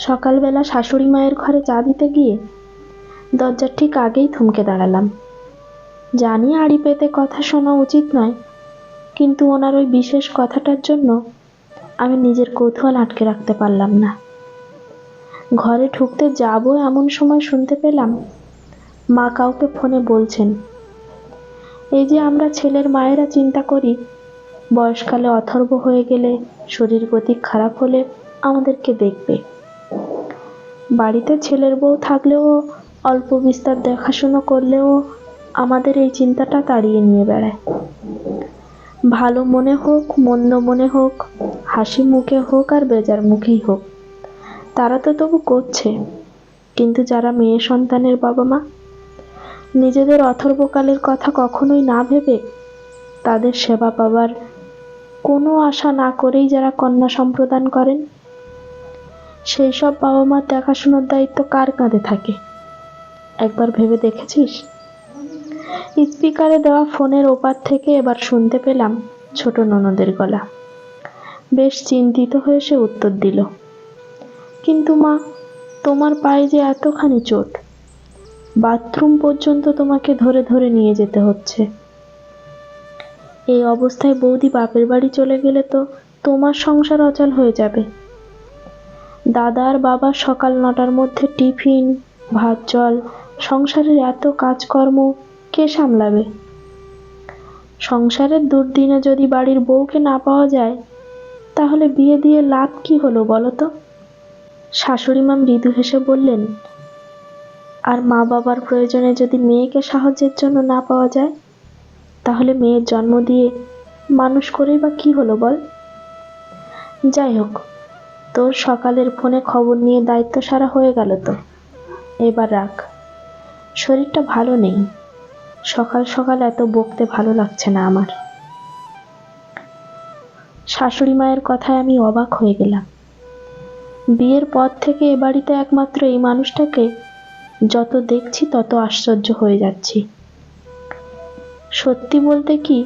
সকালবেলা শাশুড়ি মায়ের ঘরে চা দিতে গিয়ে দরজার ঠিক আগেই থমকে দাঁড়ালাম। জানি আড়ি পেতে কথা শোনা উচিত নয়, কিন্তু ওনার ওই বিশেষ কথাটার জন্য আমি নিজের কৌতূহল আটকে রাখতে পারলাম না। ঘরে ঢুকতে যাব এমন সময় শুনতে পেলাম মা কাউকে ফোনে বলছেন, এই যে আমরা ছেলের মায়েরা চিন্তা করি বয়সকালে অথর্ব হয়ে গেলে, শরীর গতি খারাপ হলে আমাদেরকে দেখবে। বাড়িতে ছেলের বউ থাকলেও, অল্প বিস্তার দেখাশুনো করলেও আমাদের এই চিন্তাটা তাড়িয়ে নিয়ে বেড়ায়। ভালো মনে হোক, মন্দ মনে হোক, হাসি মুখে হোক আর বেজার মুখেই হোক, তারা তো তবু করছে। কিন্তু যারা মেয়ে সন্তানের বাবা মা, নিজেদের অথর্বকালের কথা কখনোই না ভেবে, তাদের সেবা পাবার কোনো আশা না করেই যারা কন্যা সম্প্রদান করেন, সেই সব বাবা মার দেখাশোনার দায়িত্ব কার কাঁধে থাকে একবার ভেবে দেখেছিস? স্পিকারে দেওয়া ফোনের ওপার থেকে এবার শুনতে পেলাম ছোট ননদের গলা। বেশ চিন্তিত হয়ে সে উত্তর দিল, কিন্তু মা, তোমার পায়ে যে এতখানি চোট, বাথরুম পর্যন্ত তোমাকে ধরে ধরে নিয়ে যেতে হচ্ছে। এই অবস্থায় বৌদি বাপের বাড়ি চলে গেলে তো তোমার সংসার অচল হয়ে যাবে। দাদা আর বাবা সকাল 9টার মধ্যে টিফিন, ভাত জল, সংসারের এত কাজকর্ম কে সামলাবে? সংসারের দুর্দিনে যদি বাড়ির বউকে না পাওয়া যায়, তাহলে বিয়ে দিয়ে লাভ কি হলো বলো তো? শাশুড়ি মা মৃদু হেসে বললেন, আর মা বাবার প্রয়োজনে যদি মেয়েকে সাহায্যের জন্য না পাওয়া যায়, তাহলে মেয়ের জন্ম দিয়ে মানুষ করেই বা কি হলো বল? যাই হোক, তোর সকালের ফোনে খবর নিয়ে দায়িত্ব সারা হয়ে গেল তো, এবার রাখ। শরীরটা ভালো নেই, সকাল সকাল এত বকতে ভালো লাগছে না আমার। শাশুড়ি মায়ের কথায় আমি অবাক হয়ে গেলাম। বিয়ের পর থেকে এ বাড়িতে একমাত্র এই মানুষটাকে যত দেখছি তত আশ্চর্য হয়ে যাচ্ছি। সত্যি বলতে কি,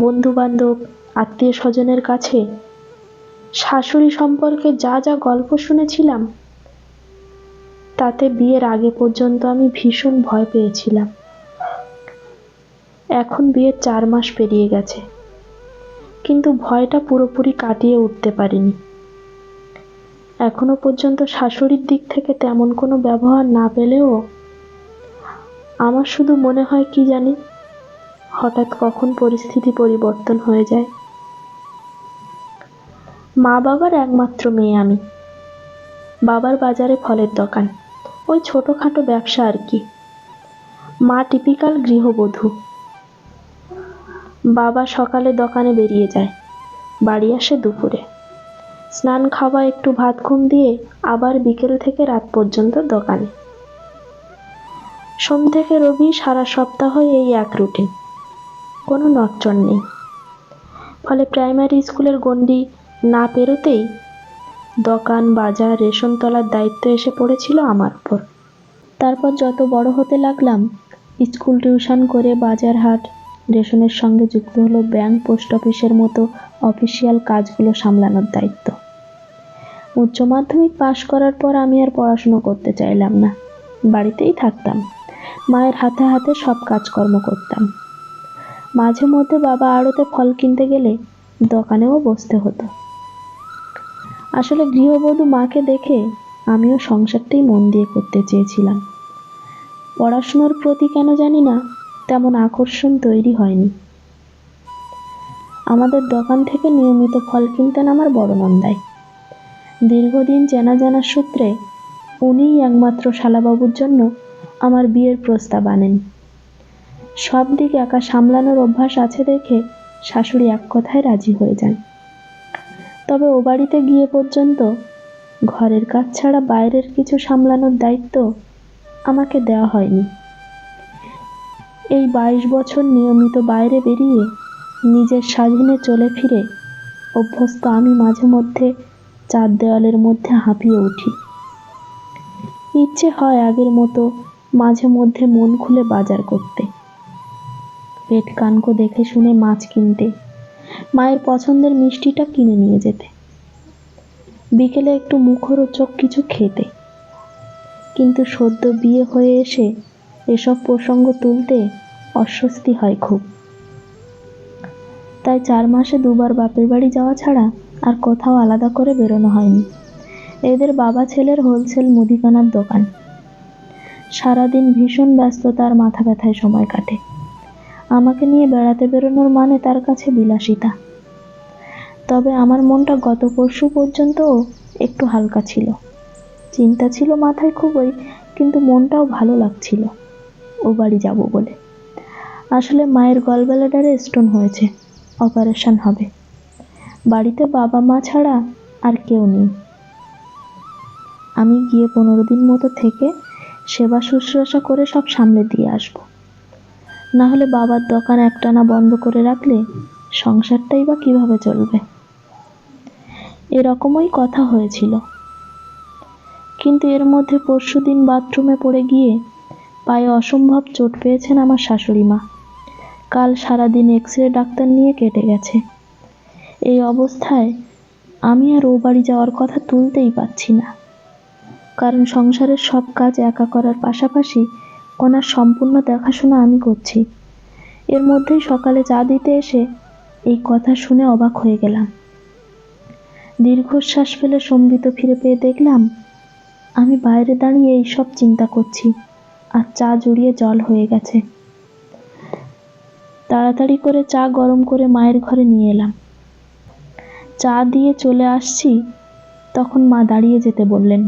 বন্ধু বান্ধব, আত্মীয় স্বজনের কাছে শাশুড়ি সম্পর্কে যা যা গল্প শুনেছিলাম, তাতে বিয়ের আগে পর্যন্ত আমি ভীষণ ভয় পেয়েছিলাম। এখন বিয়ের 4 মাস পেরিয়ে গেছে, কিন্তু ভয়টা পুরোপুরি কাটিয়ে উঠতে পারিনি। এখনো পর্যন্ত শাশুড়ির দিক থেকে তেমন কোনো ব্যবহার না পেলেও আমার শুধু মনে হয় কি জানি, হঠাৎ কখন পরিস্থিতি পরিবর্তন হয়ে যায়। মা বাবার একমাত্র মেয়ে আমি। বাবার বাজারে ফলের দোকান, ওই ছোটখাটো ব্যবসা আর কি। মা টিপিক্যাল গৃহবধূ। বাবা সকালে দোকানে বেরিয়ে যায়, বাড়ি আসে দুপুরে, স্নান খাওয়া, একটু ভাত ঘুম দিয়ে আবার বিকেল থেকে রাত পর্যন্ত দোকানে। সোম থেকে রবি সারা সপ্তাহ এই এক রুটিন, কোনো নড়চড় নেই। ফলে প্রাইমারি স্কুলের গণ্ডি না পেরোতেই দোকান, বাজার, রেশন তোলার দায়িত্ব এসে পড়েছিল আমার উপর। তারপর যত বড় হতে লাগলাম, স্কুল টিউশন করে বাজার হাট, রেশনের সঙ্গে যুক্ত হলো ব্যাংক, পোস্ট অফিসের মতো অফিসিয়াল কাজগুলো সামলানোর দায়িত্ব। উচ্চ মাধ্যমিক পাশ করার পর আমি আর পড়াশুনো করতে চাইলাম না, বাড়িতেই থাকতাম, মায়ের হাতে হাতে সব কাজকর্ম করতাম। মাঝে মধ্যে বাবা আড়তে ফল কিনতে গেলে দোকানেও বসতে হতো। আসলে গৃহবধূ মাকে দেখে আমিও সংসারটাই মন দিয়ে করতে চেয়েছিলাম। পড়াশোনার প্রতি কেন জানি না তেমন আকর্ষণ তৈরি হয়নি। আমাদের দোকান থেকে নিয়মিত ফল কিনতেন আমার বড় নন্দাই। দীর্ঘদিন চেনা জানার সূত্রে উনিই একমাত্র শালাবাবুর জন্য আমার বিয়ের প্রস্তাব আনেন। সব দিক একা সামলানোর অভ্যাস আছে দেখে শাশুড়ি এক কথায় রাজি হয়ে যান। তবে ও বাড়িতে গিয়ে পর্যন্ত ঘরের কাজ ছাড়া বাইরের কিছু সামলানোর দায়িত্ব আমাকে দেওয়া হয়নি। এই 22 বছর নিয়মিত বাইরে বেরিয়ে নিজের স্বাধীনে চলে ফিরে অভ্যস্ত আমি মাঝে মধ্যে 4 দেওয়ালের মধ্যে হাঁপিয়ে উঠি। ইচ্ছে হয় আগের মতো মাঝে মধ্যে মন খুলে বাজার করতে, পেট কানকো দেখে শুনে মাছ কিনতে, মায়ের পছন্দের মিষ্টিটা কিনে নিয়ে যেতে। বিকেলে একটু মুখরোচক কিছু খেতে। কিন্তু সদ্য বিয়ে হয়ে এসে এসব প্রসঙ্গ তুলতে অস্বস্তি হয় খুব। তাই 4 মাসে 2 বার বাপের বাড়ি যাওয়া ছাড়া আর কোথাও আলাদা করে বেরোনো হয়নি। এদের বাবা ছেলের হোলসেল মুদিখানার দোকান। সারাদিন ভীষণ ব্যস্ততার মাথা ব্যথায় সময় কাটে। আমাকে নিয়ে বেড়াতে বেরোনোর মানে তার কাছে বিলাসিতা। তবে আমার মনটা গত পরশু পর্যন্তও একটু হালকা ছিল। চিন্তা ছিল মাথায় খুবই, কিন্তু মনটাও ভালো লাগছিল ও বাড়ি যাব বলে। আসলে মায়ের গলব্লাডারে স্টোন হয়েছে, অপারেশন হবে। বাড়িতে বাবা মা ছাড়া আর কেউ নেই। আমি গিয়ে 15 দিন মতো থেকে সেবা শুশ্রূষা করে সব সামলে দিয়ে আসব। না হলে বাবার দোকান একটানা বন্ধ করে রাখলে সংসারটাই বা কিভাবে চলবে। এরকমই কথা হয়েছিল। কিন্তু এর মধ্যে পরশুদিন বাথরুমে পড়ে গিয়ে পায়ে অসম্ভব চোট পেয়েছেন আমার শাশুড়ি মা। কাল সারাদিন এক্স-রে ডাক্তার নিয়ে কেটে গেছে। এই অবস্থায় আমি আর ও বাড়ি যাওয়ার কথা তুলতেই পারছি না। কারণ সংসারের সব কাজ একা করার পাশাপাশি ওনার সম্পূর্ণ দেখাশোনা আমি করছি। এর মধ্যেই সকালে চা দিতে এসে এই কথা শুনে অবাক হয়ে গেলাম। দীর্ঘশ্বাস ফেলে সম্বিত ফিরে পেয়ে দেখলাম আমি বাইরে দাঁড়িয়ে এই সব চিন্তা করছি, আর চা জুড়িয়ে জল হয়ে গেছে। তাড়াতাড়ি করে চা গরম করে মায়ের ঘরে নিয়ে এলাম। চা দিয়ে চলে আসছি, তখন মা দাঁড়িয়ে যেতে বললেন।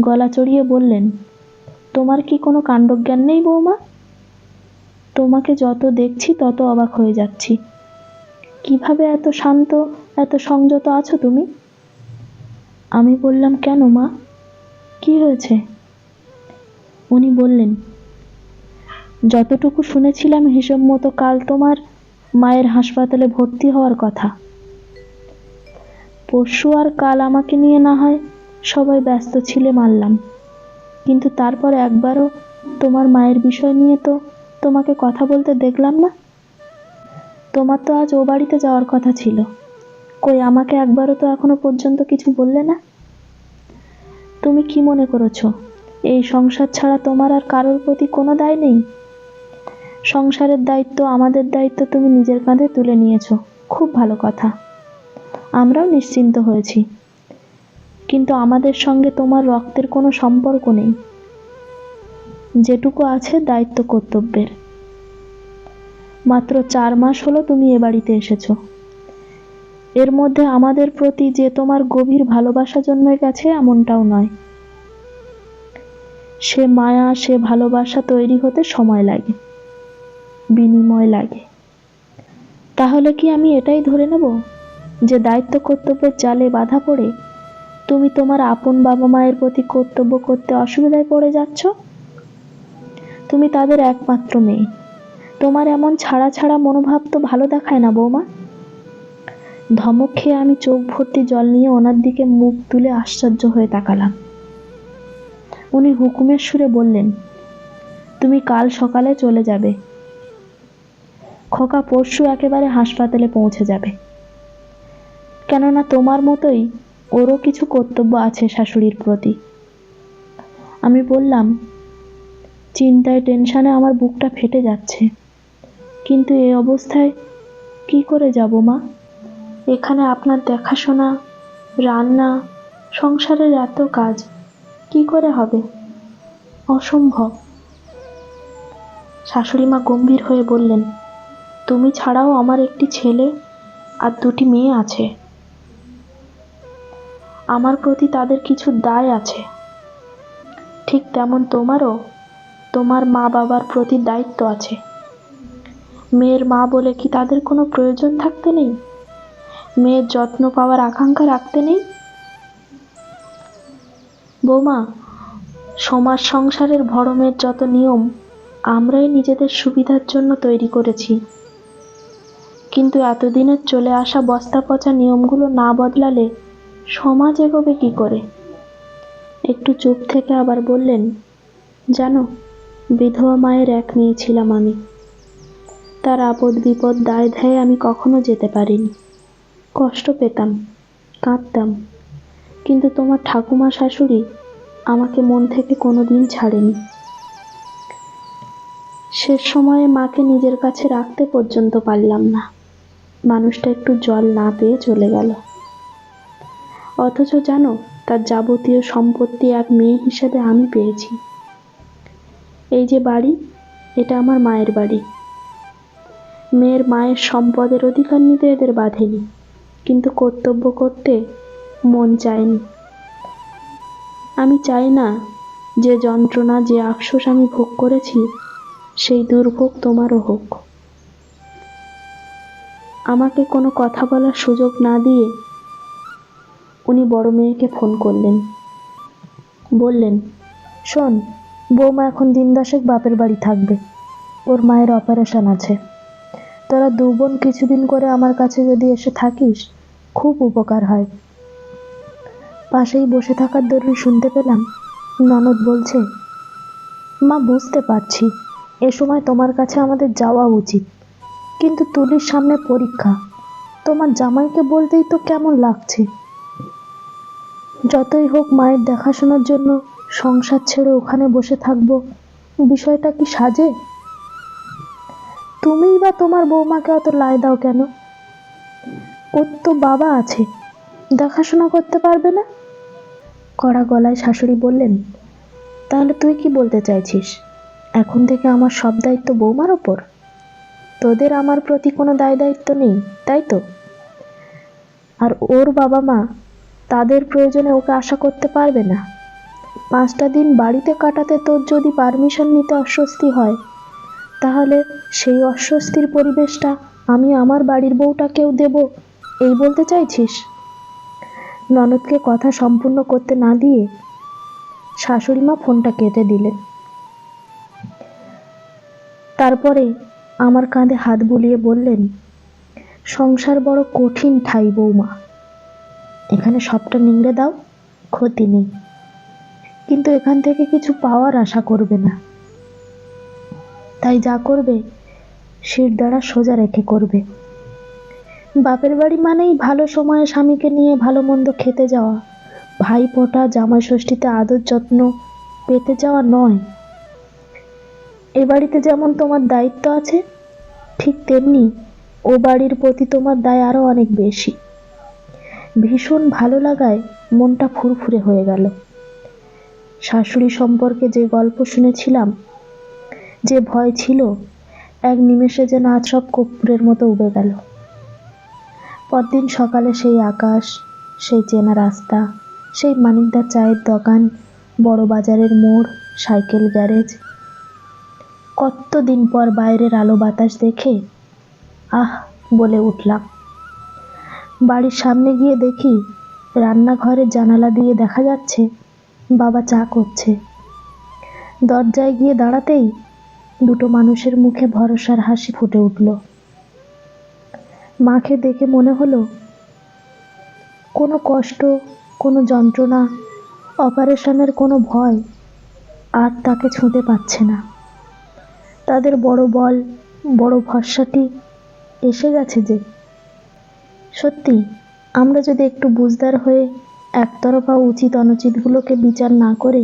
গলা চড়িয়ে বললেন, তোমার কি কোনো কাণ্ডজ্ঞান নেই বৌমা? তোমাকে যত দেখছি তত অবাক হয়ে যাচ্ছি। কিভাবে এত শান্ত, এত সংযত আছো তুমি? আমি বললাম, কেন মা, কি হয়েছে? উনি বললেন, যতটুকু শুনেছিলাম হিসেব মতো কাল তোমার মায়ের হাসপাতালে ভর্তি হওয়ার কথা। পরশু আর কাল আমাকে নিয়ে না হয় সবাই ব্যস্ত ছিলে মানলাম, কিন্তু তারপর একবারও তোমার মায়ের বিষয় নিয়ে তো তোমাকে কথা বলতে দেখলাম না। তোমার তো আজ ও বাড়িতে যাওয়ার কথা ছিল, কই আমাকে একবারও তো এখনো পর্যন্ত কিছু বললে না। তুমি কি মনে করেছো এই সংসার ছাড়া তোমার আর কারোর প্রতি কোনো দায় নেই? সংসারের দায়িত্ব, আমাদের দায়িত্ব তুমি নিজের কাঁধে তুলে নিয়েছো, খুব ভালো কথা, আমরাও নিশ্চিন্ত হয়েছি। কিন্তু আমাদের সঙ্গে তোমার রক্তের কোনো সম্পর্ক নেই। যেটুকু আছে দায়িত্ব কর্তব্যের। মাত্র 4 মাস হলো তুমি এ বাড়িতে এসেছো। এর মধ্যে আমাদের প্রতি যে তোমার গভীর ভালোবাসা জন্মে গেছে এমনটাও নয়। সে মায়া, সে ভালোবাসা তৈরি হতে সময় লাগে, বিনিময় লাগে। তাহলে কি আমি এটাই ধরে নেব যে দায়িত্ব কর্তব্যের জালে বাধা পড়ে তুমি তোমার আপন বাবা মায়ের প্রতি কর্তব্য করতে অসুবিধায় পড়ে যাচ্ছ? তুমি তাদের একমাত্র মেয়ে। তোমার এমন ছাড়া ছাড়া মনোভাব তো ভালো দেখায় না বৌমা। ধমক খেয়ে আমি চোখ ভর্তি জল নিয়ে ওনার দিকে মুখ তুলে আশ্চর্য হয়ে তাকালাম। উনি হুকুমের সুরে বললেন, তুমি কাল সকালে চলে যাবে। খোকা পরশু একেবারে হাসপাতালে পৌঁছে যাবে। কেননা তোমার মতোই ওরও কিছু কর্তব্য আছে শাশুড়ির প্রতি। আমি বললাম, চিন্তায় টেনশনে আমার বুকটা ফেটে যাচ্ছে, কিন্তু এই অবস্থায় কি করে যাব মা? এখানে আপনার দেখাশোনা, রান্না, সংসারের এত কাজ কি করে হবে? অসম্ভব। শাশুড়ি মা গম্ভীর হয়ে বললেন, তুমি ছাড়াও আমার একটি ছেলে আর 2টি মেয়ে আছে। আমার প্রতি তাদের কিছু দায় আছে। ঠিক তেমন তোমারও তোমার মা বাবার প্রতি দায়িত্ব আছে। মেয়ের মা বলে কি তাদের কোনো প্রয়োজন থাকতে নেই? মেয়ের যত্ন পাওয়ার আকাঙ্ক্ষা রাখতে নেই? বৌমা, সমাজ সংসারের ভরমের যত নিয়ম আমরাই নিজেদের সুবিধার জন্য তৈরি করেছি, কিন্তু এতদিনের চলে আসা বস্তা পচা নিয়মগুলো না বদলালে সমাজ এগোবে কি করে? একটু চুপ থেকে আবার বললেন, জানো, বিধবা মায়ের এক মেয়ে ছিলাম আমি। তার আপদ বিপদ দায় ধায়ে আমি কখনো যেতে পারিনি। কষ্ট পেতাম, কাঁদতাম, কিন্তু তোমার ঠাকুমা শাশুড়ি আমাকে মন থেকে কোনোদিন ছাড়েনি। শেষ সময়ে মাকে নিজের কাছে রাখতে পর্যন্ত পারলাম না। মানুষটা একটু জল না পেয়ে চলে গেল। অথচ জানো, তার যাবতীয় সম্পত্তি এক মেয়ে হিসেবে আমি পেয়েছি। এই যে বাড়ি, এটা আমার মায়ের বাড়ি। মেয়ের মায়ের সম্পদের অধিকার নিতে এদের বাধেনি, কিন্তু কর্তব্য করতে মন চায়নি। আমি চাই না যে যন্ত্রণা, যে আফসোস আমি ভোগ করেছি, সেই দুর্ভোগ তোমারও হোক। আমাকে কোনো কথা বলার সুযোগ না দিয়ে উনি বড় মেয়েকে ফোন করলেন। বললেন, শোন, বৌমা এখন দিন 10 বাপের বাড়ি থাকবে। ওর মায়ের অপারেশন আছে। তোরা 2 বোন কিছুদিন করে আমার কাছে যদি এসে থাকিস, খুব উপকার হয়। পাশেই বসে থাকার দরুন শুনতে পেলাম ননদ বলছে, মা বুঝতে পারছি এ সময় তোমার কাছে আমাদের যাওয়া উচিত, কিন্তু তুলির সামনে পরীক্ষা। তোমার জামাইকে বলতেই তো কেমন লাগছে। যতই হোক মায়ের দেখাশোনার জন্য সংসার ছেড়ে ওখানে বসে থাকবো, বিষয়টা কি সাজে? তুমিই বা তোমার বৌমাকে অত লাই দাও কেন? ওর তো বাবা আছে, দেখাশোনা করতে পারবে না? কড়া গলায় শাশুড়ি বললেন, তাহলে তুই কি বলতে চাইছিস? এখন থেকে আমার সব দায়িত্ব বৌমার ওপর? তোদের আমার প্রতি কোনো দায়িত্ব নেই, তাই তো? আর ওর বাবা মা তাদের প্রয়োজনে ওকে আশা করতে পারবে না? 5টা দিন বাড়িতে কাটাতে তোর যদি পারমিশন নিতে অস্বস্তি হয়, তাহলে সেই অস্বস্তির পরিবেশটা আমি আমার বাড়ির বউটাকেও দেব, এই বলতে চাইছিস? ননদকে কথা সম্পূর্ণ করতে না দিয়ে শাশুড়ি মা ফোনটা কেটে দিলেন। তারপরে আমার কাঁধে হাত বুলিয়ে বললেন, সংসার বড় কঠিন ঠাই বৌমা। এখানে সবটা নিংড়ে দাও, ক্ষতি নেই, কিন্তু এখান থেকে কিছু পাওয়ার আশা করবে না। তাই যা করবে শির দ্বারা সোজা রেখে করবে। বাপের বাড়ি মানেই ভালো সময়ে স্বামীকে নিয়ে ভালো মন্দ খেতে যাওয়া, ভাই ফোঁটা, জামাই ষষ্ঠীতে আদর যত্ন পেতে যাওয়া নয়। এ বাড়িতে যেমন তোমার দায়িত্ব আছে, ঠিক তেমনি ও বাড়ির প্রতি তোমার দায় আরো অনেক বেশি। ভীষণ ভালো লাগায় মনটা ফুরফুরে হয়ে গেল। শাশুড়ি সম্পর্কে যে গল্প শুনেছিলাম, যে ভয় ছিল, এক নিমেষে যেন আজ সব কর্পূরের মতো উবে গেল। পরদিন সকালে সেই আকাশ, সেই চেনা রাস্তা, সেই মানিকদার চায়ের দোকান, বড় বাজারের মোড়, সাইকেল গ্যারেজ। কতদিন পর বাইরের আলো বাতাস দেখে আহ বলে উঠলাম। বাড়ির সামনে গিয়ে দেখি রান্নাঘরের জানালা দিয়ে দেখা যাচ্ছে বাবা চা করছে। দরজায় গিয়ে দাঁড়াতেই 2টো মানুষের মুখে ভরসার হাসি ফুটে উঠল। মাকে দেখে মনে হলো কোনো কষ্ট, কোনো যন্ত্রণা, অপারেশনের কোনো ভয় আর তাকে ছুঁতে পারছে না। তাদের বড় বল, বড় ভরসাটি এসে গেছে যে। সত্যি, আমরা যদি একটু বুঝদার হয়ে একতরফা উচিত অনুচিতগুলোকে বিচার না করে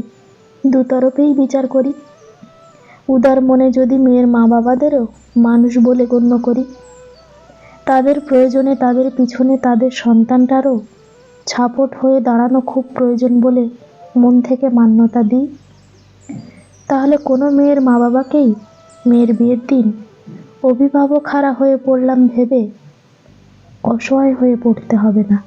দুতরফেই বিচার করি, উদার মনে যদি মেয়ের মা বাবাদেরও মানুষ বলে গণ্য করি, তাদের প্রয়োজনে, তাদের পিছনে তাদের সন্তানটারও ছাপট হয়ে দাঁড়ানো খুব প্রয়োজন বলে মন থেকে মান্যতা দিই, তাহলে কোনো মেয়ের মা বাবাকেই মেয়ের বিয়ের দিন অভিভাবক হারা হয়ে পড়লাম ভেবে অসহায় হয়ে পড়তে হবে না।